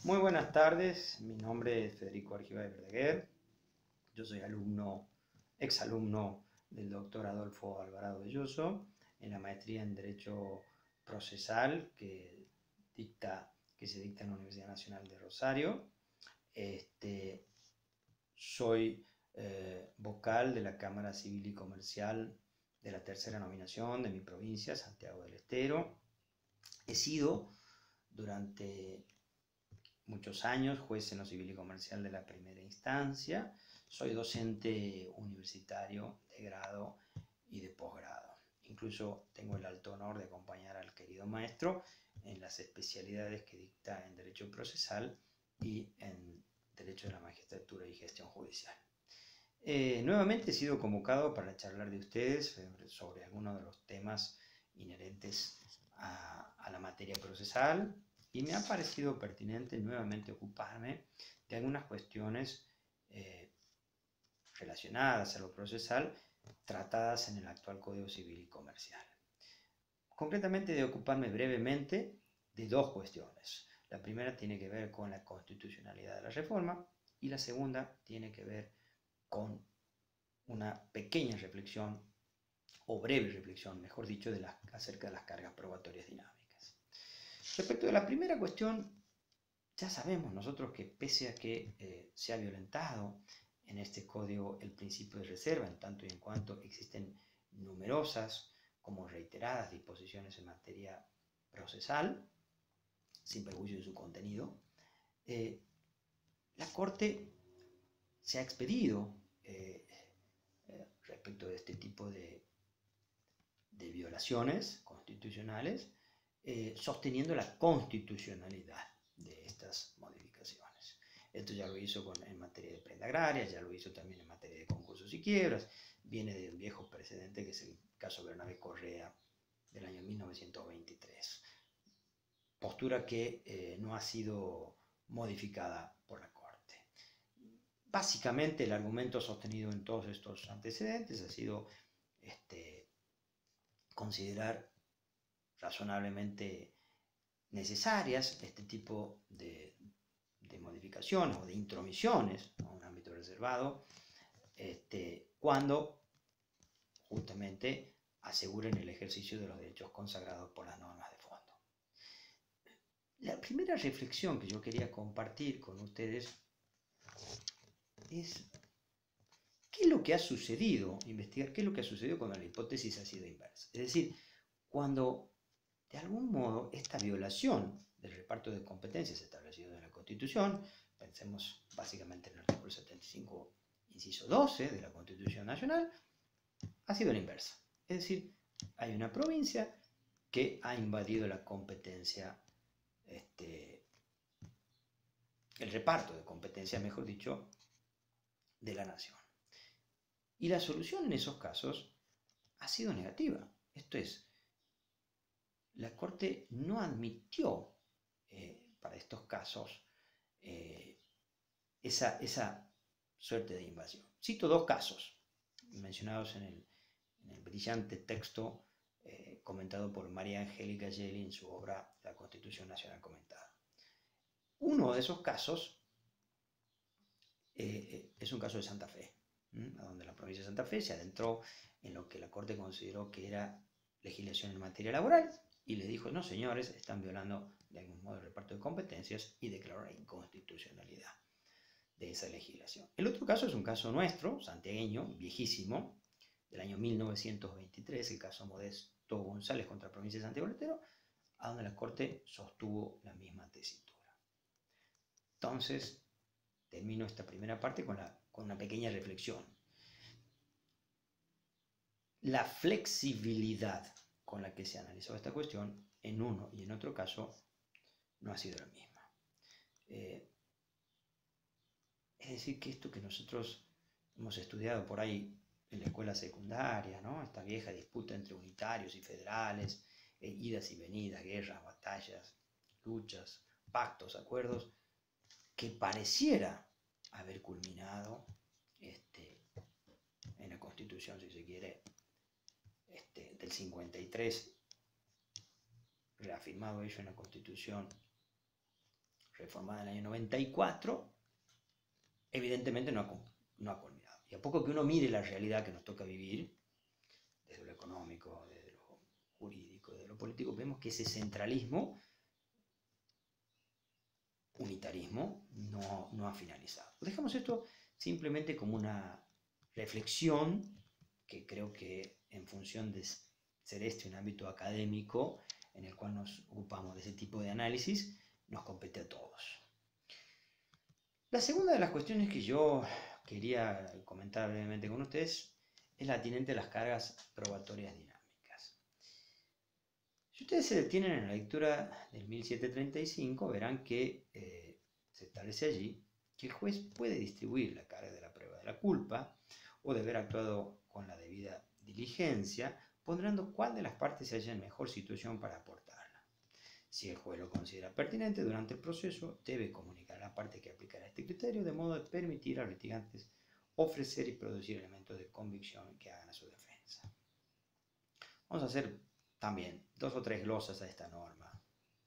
Muy buenas tardes, mi nombre es Federico Argibay Verdaguer, yo soy exalumno del doctor Adolfo Alvarado Belloso en la maestría en Derecho Procesal que se dicta en la Universidad Nacional de Rosario. Soy vocal de la Cámara Civil y Comercial de la tercera nominación de mi provincia, Santiago del Estero. He sido durante muchos años juez en lo civil y comercial de la primera instancia. Soy docente universitario de grado y de posgrado. Incluso tengo el alto honor de acompañar al querido maestro en las especialidades que dicta en Derecho Procesal y en Derecho de la Magistratura y Gestión Judicial. Nuevamente he sido convocado para charlar de ustedes sobre algunos de los temas inherentes a la materia procesal, y me ha parecido pertinente nuevamente ocuparme de algunas cuestiones relacionadas a lo procesal tratadas en el actual Código Civil y Comercial. Concretamente, de ocuparme brevemente de dos cuestiones. La primera tiene que ver con la constitucionalidad de la reforma y la segunda tiene que ver con una pequeña reflexión, o breve reflexión, mejor dicho, acerca de las cargas probatorias dinámicas. Respecto de la primera cuestión, ya sabemos nosotros que pese a que se ha violentado en este código el principio de reserva, en tanto y en cuanto existen numerosas como reiteradas disposiciones en materia procesal, sin perjuicio de su contenido, la Corte se ha expedido respecto de este tipo de violaciones constitucionales, sosteniendo la constitucionalidad de estas modificaciones. Esto ya lo hizo en materia de prenda agraria, ya lo hizo también en materia de concursos y quiebras, viene de un viejo precedente que es el caso Bernabé Correa del año 1923. Postura que no ha sido modificada por la Corte. Básicamente el argumento sostenido en todos estos antecedentes ha sido considerar razonablemente necesarias este tipo de modificaciones o de intromisiones a un ámbito reservado, cuando justamente aseguren el ejercicio de los derechos consagrados por las normas de fondo. La primera reflexión que yo quería compartir con ustedes es qué es lo que ha sucedido, investigar qué es lo que ha sucedido cuando la hipótesis ha sido inversa. Es decir, cuando de algún modo esta violación del reparto de competencias establecido en la Constitución, pensemos básicamente en el artículo 75, inciso 12 de la Constitución Nacional, ha sido la inversa. Es decir, hay una provincia que ha invadido la competencia, el reparto de competencia, mejor dicho, de la nación. Y la solución en esos casos ha sido negativa. Esto es, la Corte no admitió para estos casos esa suerte de invasión. Cito dos casos mencionados en el brillante texto comentado por María Angélica Gelli en su obra La Constitución Nacional Comentada. Uno de esos casos es un caso de Santa Fe, donde la provincia de Santa Fe se adentró en lo que la Corte consideró que era legislación en materia laboral y le dijo, no señores, están violando de algún modo el reparto de competencias, y declaró la inconstitucionalidad de esa legislación. El otro caso es un caso nuestro, santiagueño, viejísimo, del año 1923, el caso Modesto González contra la provincia de Santiago del Estero, a donde la Corte sostuvo la misma tesitura. Entonces, termino esta primera parte con una pequeña reflexión. La flexibilidad con la que se analizó esta cuestión en uno y en otro caso no ha sido la misma. Es decir, que esto que nosotros hemos estudiado por ahí en la escuela secundaria, ¿no? Esta vieja disputa entre unitarios y federales, idas y venidas, guerras, batallas, luchas, pactos, acuerdos, que pareciera haber culminado en la Constitución, si se quiere, del 53, reafirmado ello en la Constitución reformada en el año 94, evidentemente no ha culminado. Y a poco que uno mire la realidad que nos toca vivir, desde lo económico, desde lo jurídico, desde lo político, vemos que ese centralismo, unitarismo, no ha finalizado. Dejamos esto simplemente como una reflexión que creo que en función de ser este un ámbito académico en el cual nos ocupamos de ese tipo de análisis, nos compete a todos. La segunda de las cuestiones que yo quería comentar brevemente con ustedes es la atinente a las cargas probatorias dinámicas. Si ustedes se detienen en la lectura del 1735, verán que se establece allí que el juez puede distribuir la carga de la prueba de la culpa o de haber actuado con la debida diligencia, ponderando cuál de las partes se halla en mejor situación para aportarla. Si el juez lo considera pertinente durante el proceso, debe comunicar a la parte que aplicará este criterio, de modo de permitir a los litigantes ofrecer y producir elementos de convicción que hagan a su defensa. Vamos a hacer también 2 o 3 glosas a esta norma,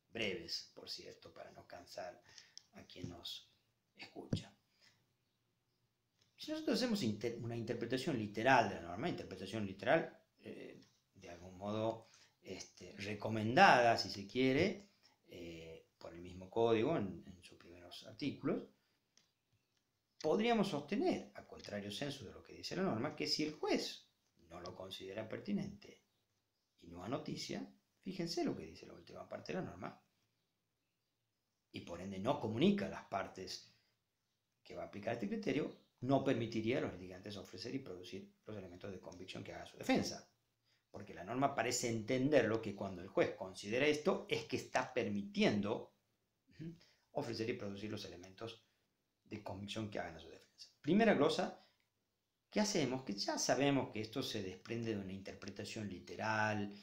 breves, por cierto, para no cansar a quien nos escucha. Si nosotros hacemos una interpretación literal de la norma, interpretación literal de algún modo recomendada, si se quiere, por el mismo código en sus primeros artículos, podríamos sostener, a contrario sensu de lo que dice la norma, que si el juez no lo considera pertinente y no a noticia, fíjense lo que dice la última parte de la norma, y por ende no comunica a las partes que va a aplicar este criterio, no permitiría a los litigantes ofrecer y producir los elementos de convicción que haga su defensa. Porque la norma parece entenderlo que cuando el juez considera esto es que está permitiendo ofrecer y producir los elementos de convicción que hagan a su defensa. Primera glosa, ¿qué hacemos? Que ya sabemos que esto se desprende de una interpretación literal,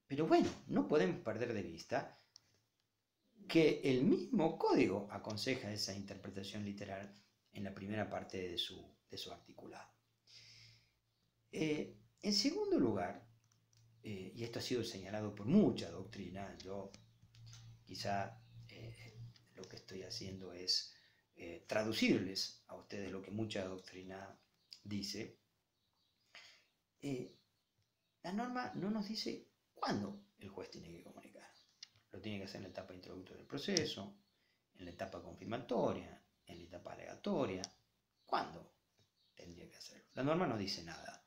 pero bueno, no podemos perder de vista que el mismo código aconseja esa interpretación literal en la primera parte de su articulado. En segundo lugar, y esto ha sido señalado por mucha doctrina, yo quizá lo que estoy haciendo es traducirles a ustedes lo que mucha doctrina dice. La norma no nos dice cuándo el juez tiene que comunicar. Lo tiene que hacer en la etapa introductoria del proceso, en la etapa confirmatoria, en la etapa alegatoria. ¿Cuándo tendría que hacerlo? La norma no dice nada.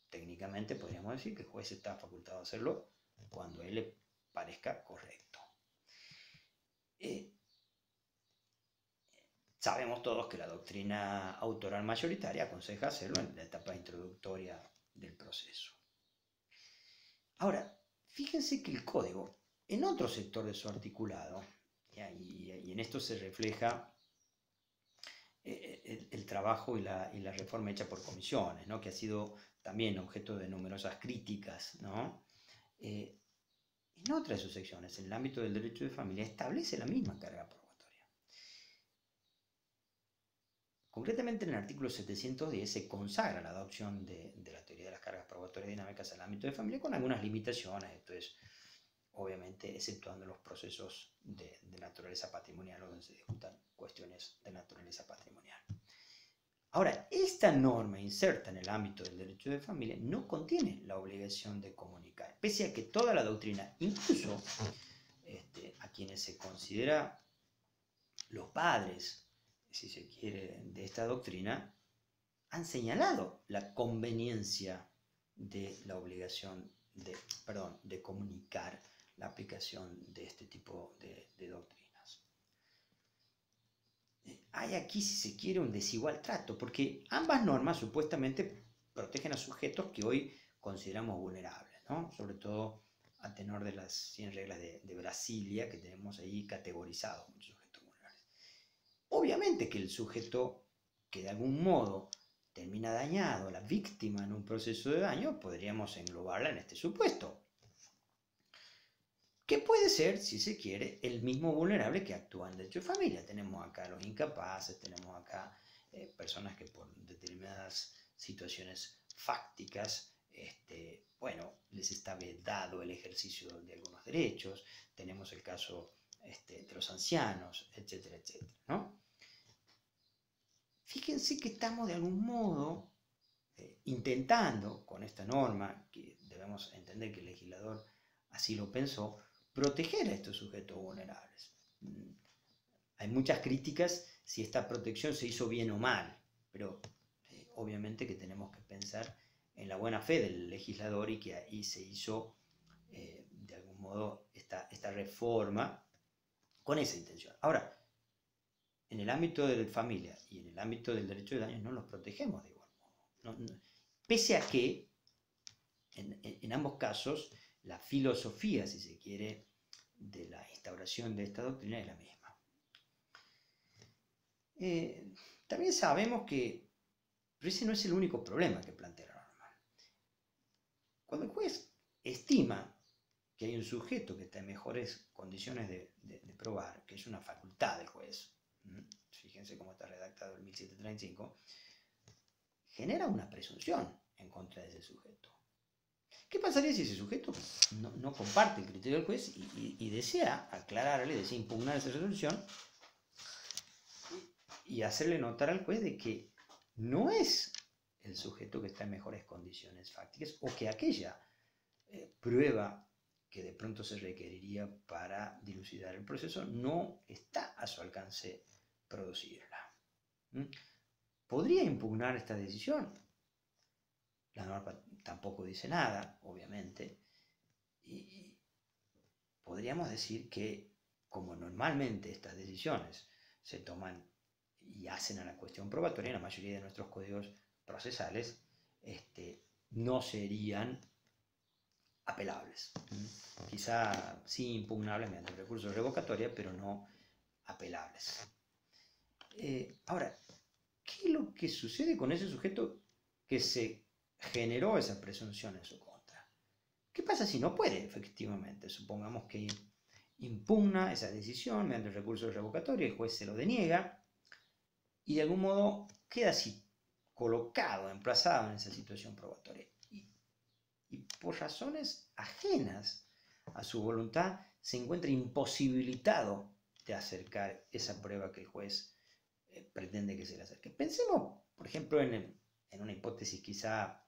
Técnicamente podríamos decir que el juez está facultado a hacerlo cuando a él le parezca correcto. Sabemos todos que la doctrina autoral mayoritaria aconseja hacerlo en la etapa introductoria del proceso. Ahora, fíjense que el código, en otro sector de su articulado, y en esto se refleja el trabajo y la reforma hecha por comisiones, ¿no? Que ha sido también objeto de numerosas críticas, ¿no? En otra de sus secciones, en el ámbito del derecho de familia, establece la misma carga probatoria. Concretamente, en el artículo 710 se consagra la adopción de la teoría de las cargas probatorias dinámicas al ámbito de familia con algunas limitaciones, esto es, obviamente, exceptuando los procesos de naturaleza patrimonial, donde se discutan cuestiones de naturaleza patrimonial. Ahora, esta norma inserta en el ámbito del derecho de familia no contiene la obligación de comunicar, pese a que toda la doctrina, incluso a quienes se considera los padres, si se quiere, de esta doctrina, han señalado la conveniencia de la obligación de comunicar la aplicación de este tipo de doctrinas. Hay aquí, si se quiere, un desigual trato, porque ambas normas supuestamente protegen a sujetos que hoy consideramos vulnerables, ¿no? Sobre todo a tenor de las 100 reglas de Brasilia, que tenemos ahí categorizados muchos sujetos vulnerables. Obviamente que el sujeto que de algún modo termina dañado, la víctima en un proceso de daño, podríamos englobarla en este supuesto, que puede ser, si se quiere, el mismo vulnerable que actúa en derecho de familia. Tenemos acá los incapaces, tenemos acá personas que por determinadas situaciones fácticas, bueno, les está vedado el ejercicio de algunos derechos. Tenemos el caso de los ancianos, etcétera, etcétera, ¿no? Fíjense que estamos de algún modo intentando, con esta norma, que debemos entender que el legislador así lo pensó, proteger a estos sujetos vulnerables. Hay muchas críticas si esta protección se hizo bien o mal, pero obviamente que tenemos que pensar en la buena fe del legislador y que ahí se hizo de algún modo esta reforma con esa intención. Ahora, en el ámbito de la familia y en el ámbito del derecho de daños no los protegemos de igual modo. Pese a que en ambos casos la filosofía, si se quiere, de la instauración de esta doctrina es la misma. También sabemos que ese no es el único problema que plantea la norma. Cuando el juez estima que hay un sujeto que está en mejores condiciones de probar, que es una facultad del juez, fíjense cómo está redactado el 1735, genera una presunción en contra de ese sujeto. ¿Qué pasaría si ese sujeto no comparte el criterio del juez y desea aclararle, desea impugnar esa resolución y hacerle notar al juez de que no es el sujeto que está en mejores condiciones fácticas o que aquella prueba que de pronto se requeriría para dilucidar el proceso no está a su alcance producirla? ¿Podría impugnar esta decisión? La norma tampoco dice nada, obviamente, y podríamos decir que como normalmente estas decisiones se toman y hacen a la cuestión probatoria, en la mayoría de nuestros códigos procesales no serían apelables. Quizá sí impugnables mediante recurso de revocatoria, pero no apelables. Ahora, ¿qué es lo que sucede con ese sujeto que se generó esa presunción en su contra? ¿Qué pasa si no puede, efectivamente? Supongamos que impugna esa decisión mediante el recurso de revocatoria, el juez se lo deniega y de algún modo queda así colocado, emplazado en esa situación probatoria. Y por razones ajenas a su voluntad se encuentra imposibilitado de acercar esa prueba que el juez pretende que se le acerque. Pensemos, por ejemplo, en una hipótesis quizá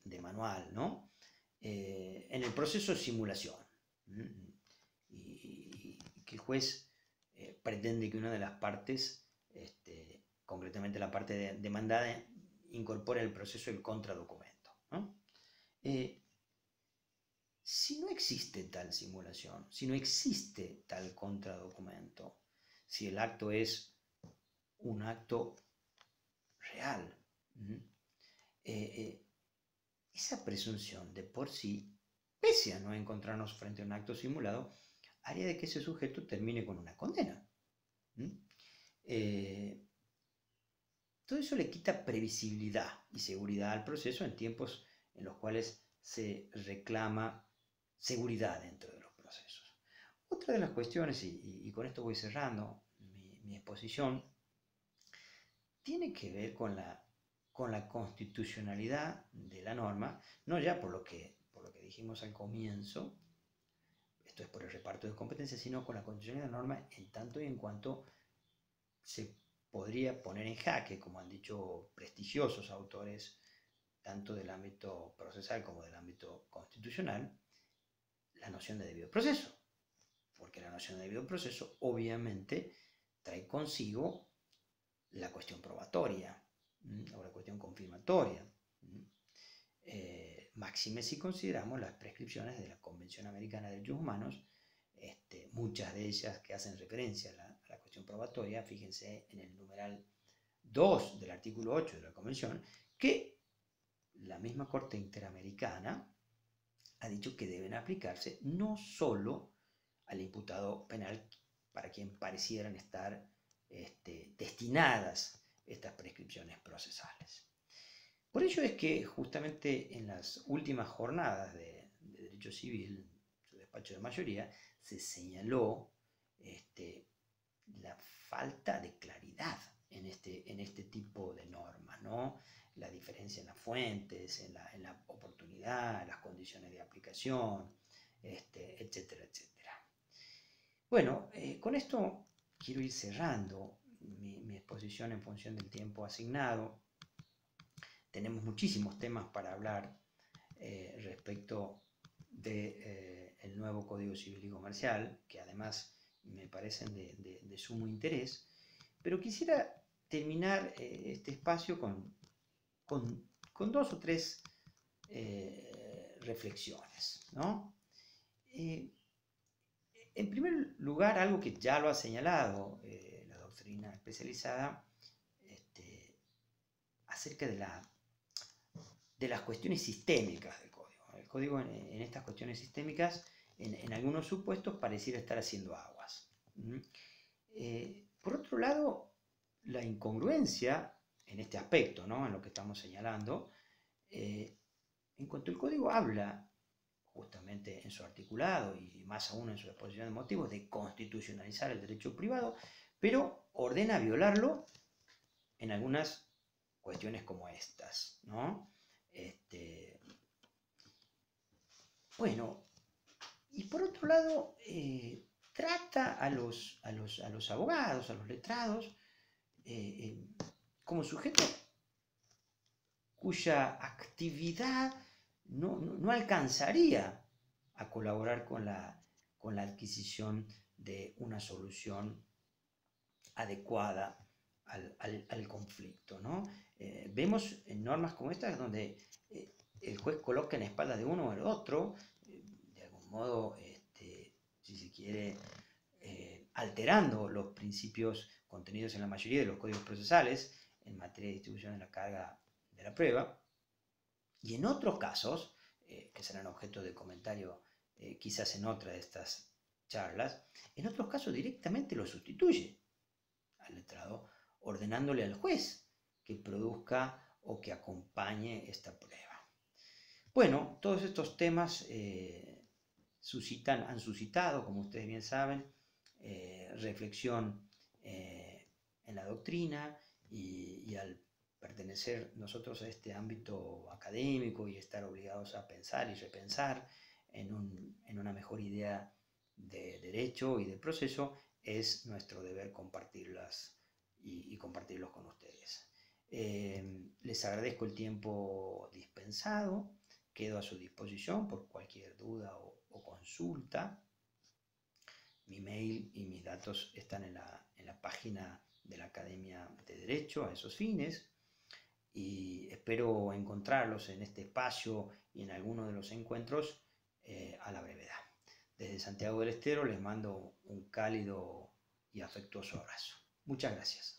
de manual, ¿no? En el proceso de simulación. Y que el juez pretende que una de las partes, concretamente la parte demandada, incorpore el proceso el contradocumento, ¿no? Si no existe tal simulación, si no existe tal contradocumento, si el acto es un acto real, esa presunción de por sí, pese a no encontrarnos frente a un acto simulado, haría de que ese sujeto termine con una condena. Todo eso le quita previsibilidad y seguridad al proceso en tiempos en los cuales se reclama seguridad dentro de los procesos. Otra de las cuestiones, y con esto voy cerrando mi exposición, tiene que ver con la constitucionalidad de la norma, no ya por lo que dijimos al comienzo, esto es por el reparto de competencias, sino con la constitucionalidad de la norma en tanto y en cuanto se podría poner en jaque, como han dicho prestigiosos autores, tanto del ámbito procesal como del ámbito constitucional, la noción de debido proceso. Porque la noción de debido proceso obviamente trae consigo la cuestión probatoria o la cuestión confirmatoria. Máxime si consideramos las prescripciones de la Convención Americana de Derechos Humanos, muchas de ellas que hacen referencia a la cuestión probatoria. Fíjense en el numeral 2 del artículo 8 de la Convención, que la misma Corte Interamericana ha dicho que deben aplicarse no solo al imputado penal para quien parecieran estar destinadas estas prescripciones procesales. Por ello es que justamente en las últimas jornadas de Derecho Civil, su despacho de mayoría, se señaló la falta de claridad en este tipo de normas, ¿no? La diferencia en las fuentes, en la oportunidad, las condiciones de aplicación, etcétera, etcétera. Bueno, con esto quiero ir cerrando mi exposición en función del tiempo asignado. Tenemos muchísimos temas para hablar respecto del nuevo Código Civil y Comercial, que además me parecen de sumo interés, pero quisiera terminar este espacio con dos o tres reflexiones, ¿no? En primer lugar, algo que ya lo ha señalado la doctrina especializada, acerca de las cuestiones sistémicas del código. El código en estas cuestiones sistémicas, en algunos supuestos, pareciera estar haciendo aguas. Por otro lado, la incongruencia en este aspecto, ¿no? En lo que estamos señalando, en cuanto el código habla justamente en su articulado y más aún en su exposición de motivos de constitucionalizar el derecho privado, pero ordena violarlo en algunas cuestiones como estas, ¿no? Bueno, y por otro lado, trata a los abogados, a los letrados, como sujetos cuya actividad no alcanzaría a colaborar con la adquisición de una solución adecuada al conflicto, ¿no? Vemos en normas como estas donde el juez coloca en la espalda de uno o el otro, de algún modo, si se quiere, alterando los principios contenidos en la mayoría de los códigos procesales en materia de distribución de la carga de la prueba, y en otros casos, que serán objeto de comentario quizás en otra de estas charlas, en otros casos directamente lo sustituye al letrado, ordenándole al juez que produzca o que acompañe esta prueba. Bueno, todos estos temas han suscitado, como ustedes bien saben, reflexión en la doctrina y al pertenecer nosotros a este ámbito académico y estar obligados a pensar y repensar en una mejor idea de derecho y de proceso, es nuestro deber compartirlas y compartirlos con ustedes. Les agradezco el tiempo dispensado, quedo a su disposición por cualquier duda o consulta. Mi mail y mis datos están en la página de la Academia de Derecho a esos fines, y espero encontrarlos en este espacio y en alguno de los encuentros a la brevedad. Desde Santiago del Estero les mando un cálido y afectuoso abrazo. Muchas gracias.